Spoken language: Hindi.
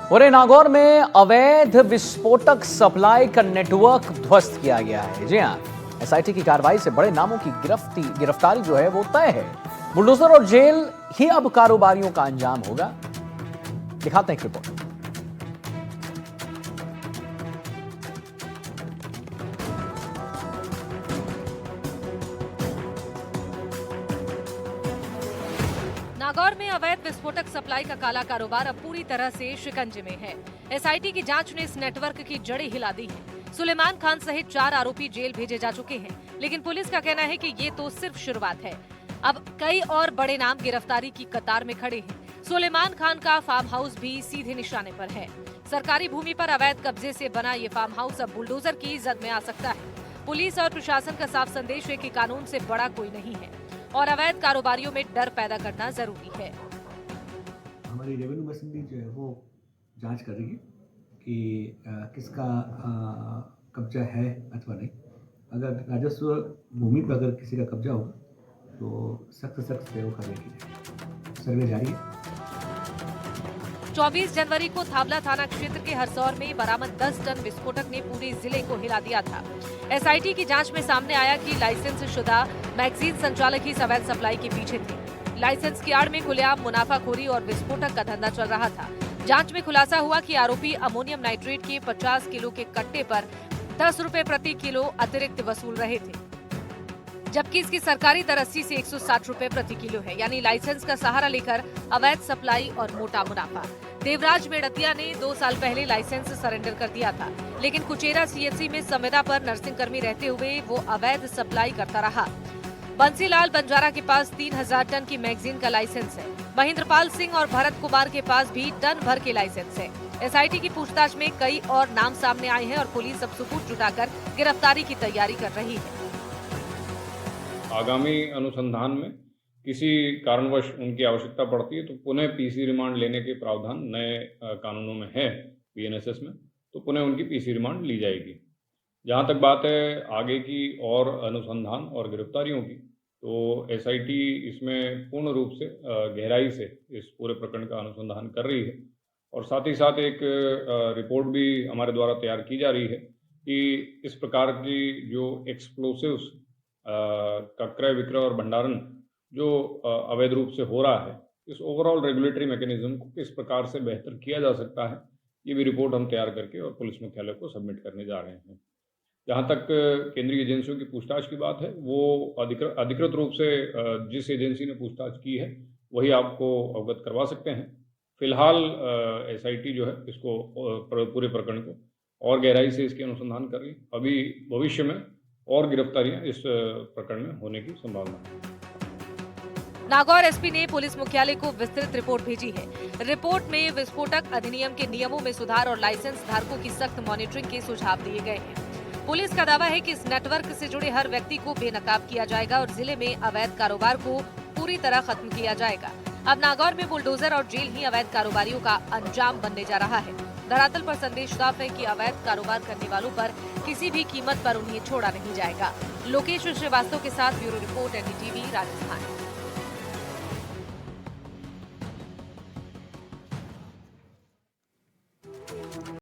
पूरे नागौर में अवैध विस्फोटक सप्लाई का नेटवर्क ध्वस्त किया गया है। जी हां, एसआईटी की कार्रवाई से बड़े नामों की गिरफ्तारी जो है वो तय है। बुलडोजर और जेल ही अब कारोबारियों का अंजाम होगा। दिखाते हैं एक रिपोर्ट। नागौर में अवैध विस्फोटक सप्लाई का काला कारोबार अब पूरी तरह से शिकंजे में है। एसआईटी की जांच ने इस नेटवर्क की जड़ें हिला दी हैं। सुलेमान खान सहित 4 आरोपी जेल भेजे जा चुके हैं, लेकिन पुलिस का कहना है कि ये तो सिर्फ शुरुआत है। अब कई और बड़े नाम गिरफ्तारी की कतार में खड़े हैं। सुलेमान खान का फार्म हाउस भी सीधे निशाने पर है। सरकारी भूमि पर अवैध कब्जे से बना ये फार्म हाउस अब बुलडोजर की जद में आ सकता है। पुलिस और प्रशासन का साफ संदेश है कि कानून से बड़ा कोई नहीं है और अवैध कारोबारियों में डर पैदा करना जरूरी है। हमारी रेवेन्यू मशीनरी जो है वो जांच कर रही है कि किसका कब्जा है अथवा नहीं। अगर राजस्व भूमि पर अगर किसी का कब्जा होगा तो सख्त कार्रवाई की जाएगी। सर्वे जारी है। 24 जनवरी को थावला थाना क्षेत्र के हरसौर में बरामद 10 टन विस्फोटक ने पूरे जिले को हिला दिया था। एसआईटी की जांच में सामने आया कि लाइसेंस शुदा मैगजीन संचालक ही अवैध सप्लाई के पीछे थे। लाइसेंस की आड़ में खुलेआम मुनाफाखोरी और विस्फोटक का धंधा चल रहा था। जांच में खुलासा हुआ कि आरोपी अमोनियम नाइट्रेट के 50 किलो के कट्टे पर 10 रुपए प्रति किलो अतिरिक्त वसूल रहे थे, जबकि इसकी सरकारी दर 80 से 160 रुपए प्रति किलो है। यानी लाइसेंस का सहारा लेकर अवैध सप्लाई और मोटा मुनाफा। देवराज मेड़तिया ने 2 साल पहले लाइसेंस सरेंडर कर दिया था, लेकिन कुचेरा सीएचसी में संविदा पर नर्सिंग कर्मी रहते हुए वो अवैध सप्लाई करता रहा। बंसीलाल बंजारा के पास 3000 टन की मैगजीन का लाइसेंस है। महेंद्रपाल सिंह और भरत कुमार के पास भी टन भर के लाइसेंस है। एसआईटी की पूछताछ में कई और नाम सामने आए हैं और पुलिस अब सबूत जुटाकर गिरफ्तारी की तैयारी कर रही है। आगामी अनुसंधान में किसी कारणवश उनकी आवश्यकता पड़ती है तो पुनः पीसी रिमांड लेने के प्रावधान नए कानूनों में है, बीएनएसएस में, तो पुनः उनकी पीसी रिमांड ली जाएगी। जहाँ तक बात है आगे की और अनुसंधान और गिरफ्तारियों की, तो एसआईटी इसमें पूर्ण रूप से गहराई से इस पूरे प्रकरण का अनुसंधान कर रही है और साथ ही साथ एक रिपोर्ट भी हमारे द्वारा तैयार की जा रही है कि इस प्रकार की जो एक्सप्लोसिव्स का क्रय विक्रय और भंडारण जो अवैध रूप से हो रहा है, इस ओवरऑल रेगुलेटरी मैकेनिज्म को किस प्रकार से बेहतर किया जा सकता है, ये भी रिपोर्ट हम तैयार करके और पुलिस मुख्यालय को सबमिट करने जा रहे हैं। जहाँ तक केंद्रीय एजेंसियों की पूछताछ की बात है, वो अधिकृत रूप से जिस एजेंसी ने पूछताछ की है वही आपको अवगत करवा सकते हैं। फिलहाल एसआईटी जो है इसको पूरे प्रकरण को और गहराई से इसके अनुसंधान कर रही है। अभी भविष्य में और गिरफ्तारियां इस प्रकरण में होने की संभावना है। नागौर एसपी ने पुलिस मुख्यालय को विस्तृत रिपोर्ट भेजी है। रिपोर्ट में विस्फोटक अधिनियम के नियमों में सुधार और लाइसेंस धारकों की सख्त मॉनिटरिंग के सुझाव दिए गए हैं। पुलिस का दावा है कि इस नेटवर्क से जुड़े हर व्यक्ति को बेनकाब किया जाएगा और जिले में अवैध कारोबार को पूरी तरह खत्म किया जाएगा। अब नागौर में बुलडोजर और जेल ही अवैध कारोबारियों का अंजाम बनने जा रहा है। धरातल पर संदेश साफ है कि अवैध कारोबार करने वालों पर किसी भी कीमत पर उन्हें छोड़ा नहीं जाएगा। लोकेश श्रीवास्तव के साथ ब्यूरो रिपोर्ट, एनडीटीवी, राजस्थान।